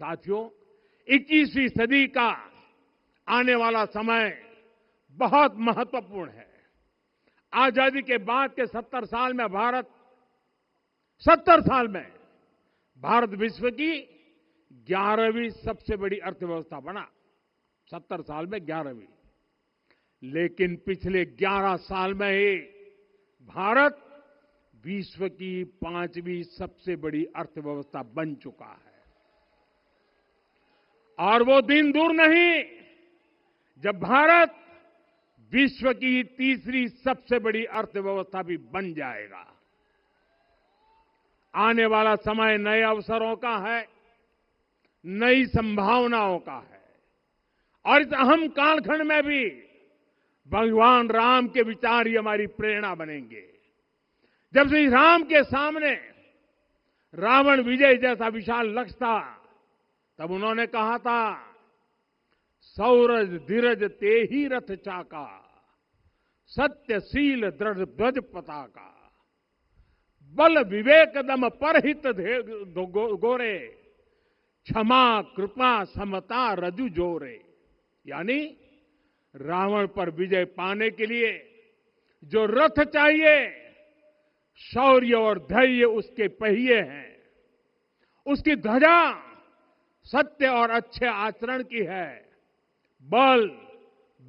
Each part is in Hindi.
साथियों, 21वीं सदी का आने वाला समय बहुत महत्वपूर्ण है। आजादी के बाद के 70 साल में भारत विश्व की 11वीं सबसे बड़ी अर्थव्यवस्था बना। 70 साल में 11वीं। लेकिन पिछले 11 साल में ही भारत विश्व की 5वीं सबसे बड़ी अर्थव्यवस्था बन चुका है। और वो दिन दूर नहीं जब भारत विश्व की 3री सबसे बड़ी अर्थव्यवस्था भी बन जाएगा। आने वाला समय नए अवसरों का है, नई संभावनाओं का है। और इस अहम कालखंड में भी भगवान राम के विचार ही हमारी प्रेरणा बनेंगे। जब श्री राम के सामने रावण विजय जैसा विशाल लक्ष्य था, तब उन्होंने कहा था, सौरज धीरज ते ही रथ चाका, सत्यशील दृढ़ ध्वज पताका, बल विवेक दम परहित गोरे, क्षमा कृपा समता रजु जोरे। यानी रावण पर विजय पाने के लिए जो रथ चाहिए, शौर्य और धैर्य उसके पहिए हैं, उसकी ध्वजा सत्य और अच्छे आचरण की है, बल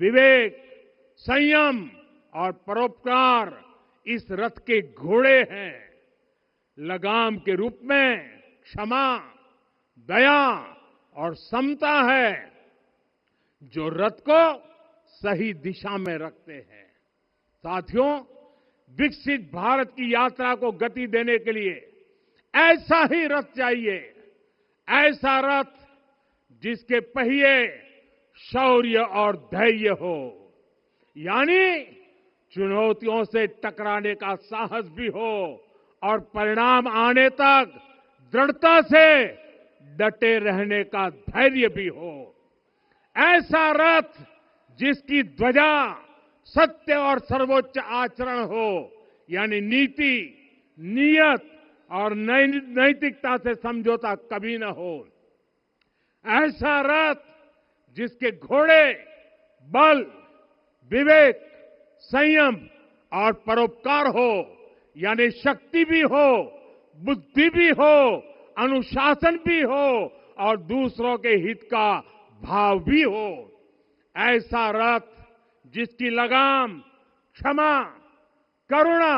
विवेक संयम और परोपकार इस रथ के घोड़े हैं, लगाम के रूप में क्षमा दया और समता है जो रथ को सही दिशा में रखते हैं। साथियों, विकसित भारत की यात्रा को गति देने के लिए ऐसा ही रथ चाहिए, ऐसा रथ जिसके पहिए शौर्य और धैर्य हो, यानी चुनौतियों से टकराने का साहस भी हो और परिणाम आने तक दृढ़ता से डटे रहने का धैर्य भी हो। ऐसा रथ जिसकी ध्वजा सत्य और सर्वोच्च आचरण हो, यानी नीति नियत और नैतिकता से समझौता कभी न हो। ऐसा रथ जिसके घोड़े बल विवेक संयम और परोपकार हो, यानी शक्ति भी हो, बुद्धि भी हो, अनुशासन भी हो और दूसरों के हित का भाव भी हो। ऐसा रथ जिसकी लगाम क्षमा करुणा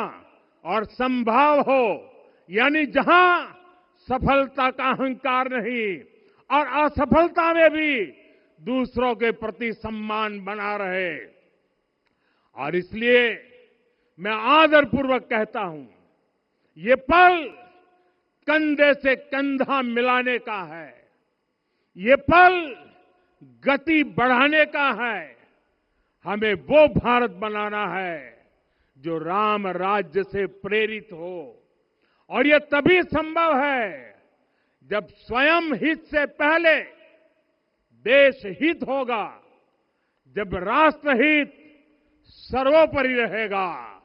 और संभाव हो, यानी जहां सफलता का अहंकार नहीं और असफलता में भी दूसरों के प्रति सम्मान बना रहे। और इसलिए मैं आदरपूर्वक कहता हूं, ये पल कंधे से कंधा मिलाने का है, ये पल गति बढ़ाने का है। हमें वो भारत बनाना है जो राम राज्य से प्रेरित हो, और ये तभी संभव है जब स्वयं हित से पहले देश हित होगा, जब राष्ट्र हित सर्वोपरि रहेगा।